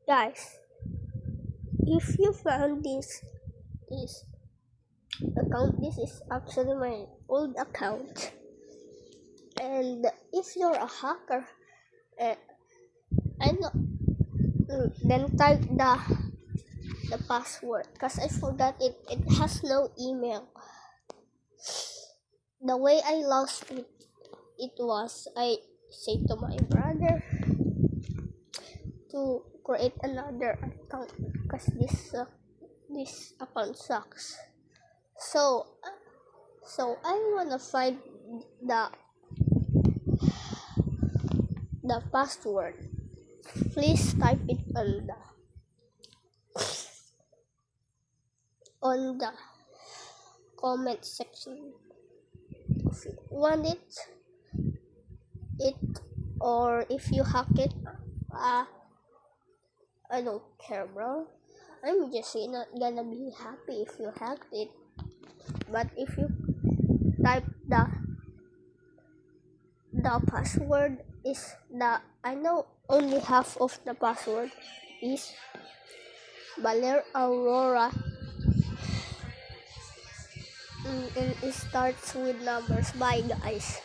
Guys, if you found this account, this is actually my old account. And if you're a hacker, uh, I know, then type the password, because I forgot it. It has no email. The way I lost it was I say to my brother to create another account because this account sucks. So I wanna find the password. Please type it on the comment section. If you want it, or if you hack it, I don't care, bro. I'm just not gonna be happy if you hacked it. But if you type the password is I know only half of the password is Baler Aurora, and it starts with numbers. Bye, guys.